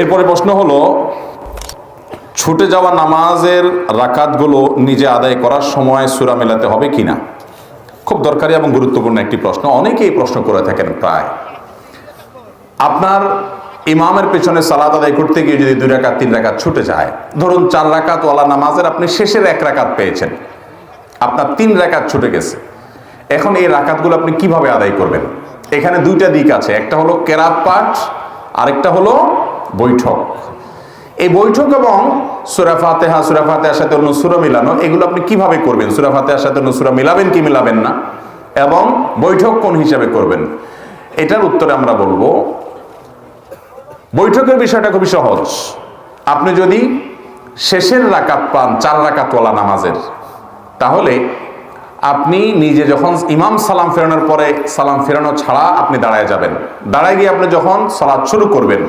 এরপরে প্রশ্ন হলো, ছুটে যাওয়া নামাজের রাকাতগুলো নিজে আদায় করার সময় সূরা মেলাতে হবে কিনা। খুব দরকারি এবং গুরুত্বপূর্ণ একটি প্রশ্ন, অনেকেই প্রশ্ন করে থাকেন। প্রায় আপনার ইমামের পেছনে সালাত আদায় করতে গিয়ে যদি 2 রাকাত 3 রাকাত ছুটে যায়, ধরুন 4 রাকাত ওয়ালা নামাজের আপনি শেষের 1 রাকাত পেয়েছেন, আপনার 3 রাকাত ছুটে গেছে। এখন এই রাকাতগুলো আপনি কিভাবে আদায় করবেন? এখানে 2টা দিক আছে, একটা হলো কেরাত পাঠ, আরেকটা হলো বৈঠক। এই বৈঠক এবং সূরা ফাতিহার সাথে অন্য সূরা মিলানো, এগুলো আপনি কিভাবে করবেন? সূরা ফাতিহার সাথে অন্য সূরা মিলাবেন কি মিলাবেন না, এবং বৈঠক কোন হিসাবে করবেন? এটার উত্তরে আমরা বলবো, বৈঠকের বিষয়টা খুবই সহজ। আপনি যদি শেষের রাকাত পান 4 রাকাত ওয়ালা নামাজের, তাহলে আপনি নিজে যখন ইমাম সালাম ফেরানোর পরে সালাম ফেরানো ছাড়া আপনি দাঁড়ায় যাবেন, দাঁড়ায় গিয়ে আপনি যখন সালাত শুরু করবেন,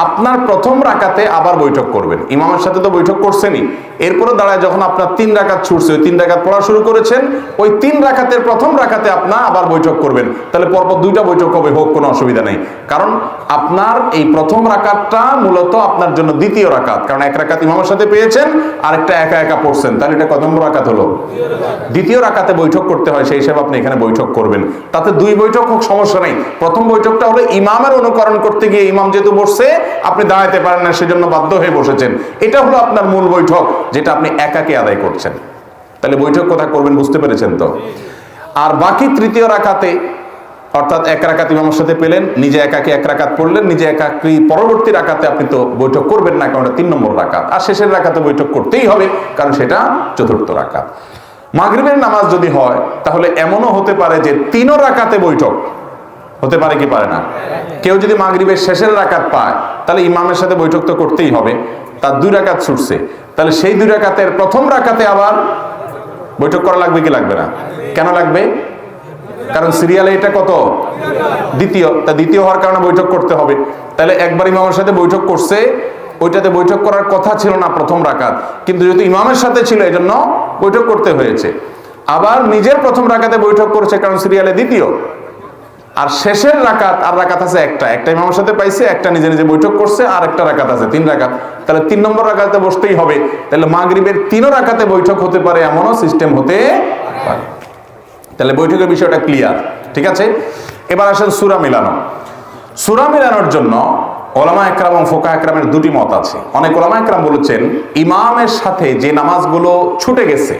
আপনার প্রথম রাকাতে আবার বৈঠক করবেন। ইমামের সাথে তো বৈঠক করছেনই, এরপরে দাঁড়ায় যখন আপনার 3 রাকাত ছুটছে, ওই 3 রাকাত পড়া শুরু করেছেন, ওই 3 রাকাতের প্রথম রাকাতে আপনার আবার বৈঠক করবেন। তাহলে পরপর 2টা বৈঠক হবে, হোক, কোনো অসুবিধা নেই। কারণ আপনার এই প্রথম রাকাতটা মূলত আপনার জন্য দ্বিতীয় রাকাত, কারণ 1 রাকাত ইমামের সাথে পেয়েছেন, আরেকটা একা একা পড়ছেন, তাহলে এটা কত নম্বর রাকাত হলো? দ্বিতীয় রাকাতে বৈঠক করতে হয়, সেই হিসাবে আপনি এখানে বৈঠক করবেন। তাতে 2 বৈঠক হোক, সমস্যা নেই। প্রথম বৈঠকটা হলো ইমামের অনুকরণ করতে গিয়ে ইমাম যেহেতু বসছে, আপনি দাঁড়াইতে পারেন না, সেজন্য বাধ্য হয়ে বসেছেন, এটা হলো আপনার মূল বৈঠক, যেটা আপনি একাকে আদায় করছেন। তাহলে বৈঠক কোথায় করবেন বুঝতে পেরেছেন তো? আর বাকি তৃতীয় রাকাতে, অর্থাৎ 1 রাকাত ইমামের সাথে পেলেন, নিজে একাকে 1 রাকাত পড়লেন, নিজে একাকি পরবর্তী রাকাতে আপনি তো বৈঠক করবেন না, কারণ 3 নম্বর রাকাত। আর শেষের রাকাতে বৈঠক করতেই হবে, কারণ সেটা 4র্থ রাকাত। মাগরিবের নামাজ যদি হয়, তাহলে এমনও হতে পারে যে 3 রাকাতে বৈঠক হতে পারে কি পারে না? কেউ যদি মাগরিবের শেষের রাকাত পায়, তাহলে ইমামের সাথে বৈঠক তো করতেই হবে। তার 2 রাকাত ছুটছে, তাহলে সেই 2 রাকাতের প্রথম রাকাতে আবার বৈঠক করা লাগবে কি লাগবে না? কেন লাগবে? কারণ সিরিয়ালে এটা কত? দ্বিতীয়। তা দ্বিতীয় হওয়ার কারণে বৈঠক করতে হবে। তাহলে একবার ইমামের সাথে বৈঠক করছে, ওইটাতে বৈঠক করার কথা ছিল না প্রথম রাকাত, কিন্তু যেহেতু ইমামের সাথে ছিল, এই জন্য বৈঠক করতে হয়েছে। আবার নিজের প্রথম রাকাতে বৈঠক করেছে, কারণ সিরিয়ালে দ্বিতীয়। আর শেষের রাকাত, আর রাকাত আছে একটা ইমামের সাথে পাইছে, একটা নিজে নিজে বৈঠক করছে, আর একটা রাকাত আছে 3 রাকাত, তাহলে 3 নম্বর রাকাতে বসতেই হবে। তাহলে মাগরিবের 3 রাকাতে বৈঠক হতে পারে, এমনও সিস্টেম হতে পারে। তাহলে বৈঠকের বিষয়টা ক্লিয়ার, ঠিক আছে? এবার আসেন সূরা মিলানো। সূরা মিলানোর জন্য ওলামা একরাম এবং ফোকাহ একরামের 2টি মত আছে। অনেক ওলামা একরাম বলেছেন, ইমামের সাথে যে নামাজগুলো ছুটে গেছে,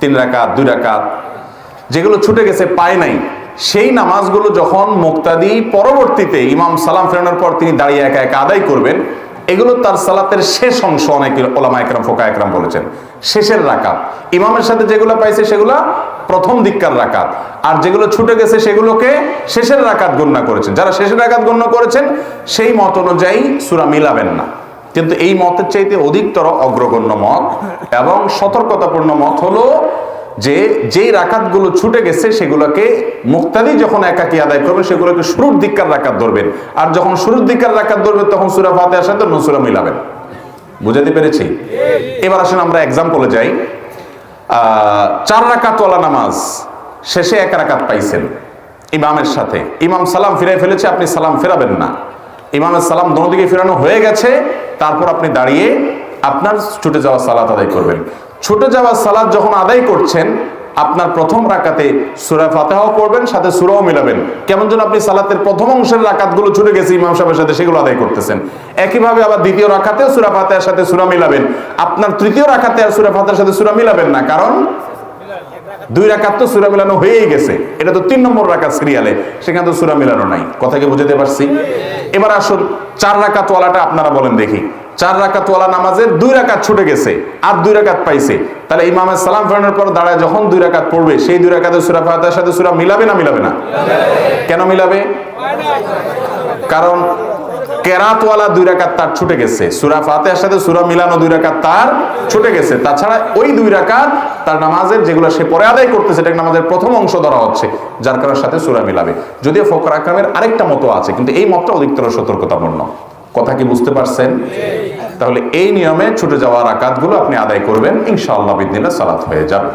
3 রাকাত 2 রাকাত, যেগুলো ছুটে গেছে পায় নাই, সেই নামাজগুলো যখন মুক্তাদি পরবর্তীতে ইমাম সালাম ফেরানোর পর তিনি দাঁড়িয়ে একা একা আদায় করবেন, এগুলো তার সালাতের শেষ অংশ। অনেক ওলামা একরাম ফোকাহ একরাম বলেছেন শেষের রাকাত। ইমামের সাথে যেগুলো পাইছে সেগুলো প্রথম দিককার রাকাত, আর যেগুলো ছুটে গেছে সেগুলোকে শেষের রাকাত গণ্য করেছেন। যারা শেষের রাকাত গণ্য করেছেন, সেই মত অনুযায়ী সূরা মিলাবেন না। কিন্তু এই মতের চাইতে অধিকতর অগ্রগণ্য মত এবং সতর্কতাপূর্ণ মত হলো যে যেই রাকাতগুলো ছুটে গেছে সেগুলোকে মুক্তাদি যখন একাকি আদায় করবে, সেগুলোকে শুরুর দিককার রাকাত ধরবেন। আর যখন শুরুর দিককার রাকাত ধরবে, তখন সূরা ফাতিহার সাথে অন্য সূরা মিলাবেন। বুঝাতে পেরেছি? এবার আসেন আমরা এক্সাম্পলে যাই। 4 রাকাত ওয়ালা নামাজ, শেষে 1 রাকাত পাইছেন ইমামের সাথে, ইমাম সালাম ফিরাই ফেলেছে, আপনি সালাম ফেরাবেন না। ইমামের সালাম দোনো দিকে ফেরানো হয়ে গেছে, তারপর আপনি দাঁড়িয়ে আপনার ছুটে যাওয়া সালাত আদায় করবেন। ছুটে যাওয়া সালাত যখন আদায় করছেন, আপনার প্রথম রাকাতে সূরা ফাতিহাও পড়বেন, সাথে সূরাও মিলাবেন। কেমন যেন আপনি সালাতের প্রথম অংশের রাকাতগুলো ছুটে গেছে ইমাম সাহেবের সাথে, সেগুলো আদায় করতেছেন। একইভাবে আবার দ্বিতীয় রাকাতেও সূরা ফাতিহার সাথে সূরা মিলাবেন। আপনার তৃতীয় রাকাতে আর সূরা ফাতিহার সাথে সূরা মিলাবেন না, কারণ 2 রাকাত তো সূরা মিলানো হয়েই গেছে। এটা তো 3 নম্বর রাকাত সিরিয়ালে, সেখানে তো সূরা মিলানো নাই। কথা কি বুঝতে পারছি? এবার আসুন 4 রাকাত ওয়ালাটা আপনারা বলেন দেখি। 4 রাকাত ওয়ালা নামাজের 2 রাকাত ছুটে গেছে, আর 2 রাকাত পাইছে, তাহলে ইমামের সালাম ফেরানোর পর দাঁড়ায় যখন 2 রাকাত পড়বে, সেই 2 রাকাতে সূরা ফাতিহার সাথে সূরা মিলাবে না মিলাবে না? কেন মিলাবে? কারণ কেরাত ওয়ালা 2 রাকাত তার ছুটে গেছে, সূরা ফাতিহার সাথে সূরা মিলানো 2 রাকাত তার ছুটে গেছে। তাছাড়া ওই 2 রাকাত তার নামাজের যেগুলো সে পরে আদায় করতেছে, এটা নামাজের প্রথম অংশ ধরা হচ্ছে, যার কারণে সাথে সূরা মিলাবে। যদিও ফোকাহ একরামের আরেকটা মত আছে, কিন্তু এই মতটা অধিকতর সতর্কতাপূর্ণ। কথা কি বুঝতে পারছেন? তাহলে এই নিয়মে ছুটে যাওয়া রাকাতগুলো আপনি আদায় করবেন, ইনশাআল্লাহ বিদিনিল্লাহ সালাত হয়ে যাবে।